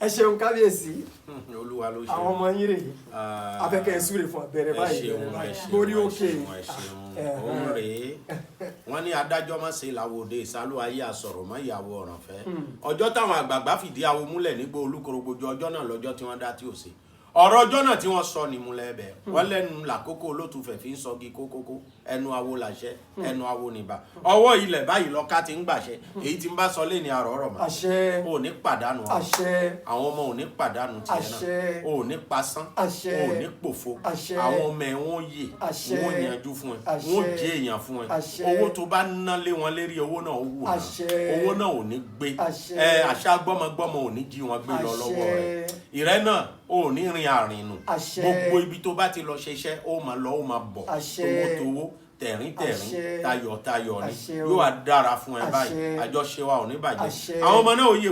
ẹ ṣeun kábíyèsí olúwa ló ṣe àwọn ọmọ yín rèé afẹ́kẹ́ súre fún abẹ́rẹ́ báyìí lórí òkè òun rèé wọ́n ní adájọ́ má ṣe làwòde ìsálú ayé àsọ̀rọ̀ mọ́ ìyàwó ọ̀ràn fẹ́ ọjọ́ táwọn àgbààgbà fìdí awo múlẹ̀ nígbà olúkorogbojú ọjọ́ náà lọ́jọ́ tí wọ́n dá tí ò sí ọ̀rọ̀ ọjọ́ náà tí wọ́n sọ ní múlẹ̀ ẹ̀bẹ̀ wọ́n lẹ́nu làkókò olótùfẹ̀ fi ń sọgi kókókó ẹnu awo làṣẹ ẹnu awo nìbà ọwọ́ ilẹ̀ báyìí lọ́ka ti ń gbàṣẹ èyí tí ń bá sọ lé ní àrọ̀ ọ̀rọ̀ mọ́ ò ní pàdánù àwọn ọmọ ò ní pàdánù tiẹ̀ náà ò ní pasán ò ní pòfo àwọn ọmọ ẹ̀ wọ́n yè wọ́n yanjú fún ẹ wọ́n jẹ́ èèyàn fún ẹ owó tó bá ná lé wọn lérí owó náà ó wù náà owó náà ò ní gbé àṣà gbọ́mọgbọ́mọ ò ní jí wọn gbé lọ lọ́wọ́ rẹ̀ ìrẹ́ náà ò ní rin àrìnù gbogbo ibi tó bá ti lọ ṣiṣẹ́ ó máa lọ ó máa bọ̀ towótowó tẹ̀rín-tẹ̀rín tayọ̀-tayọ̀ ni yóò wá dára fún ẹ báyìí àjọṣe wa ò ní bàjẹ́ àwọn ọmọ náà ò yé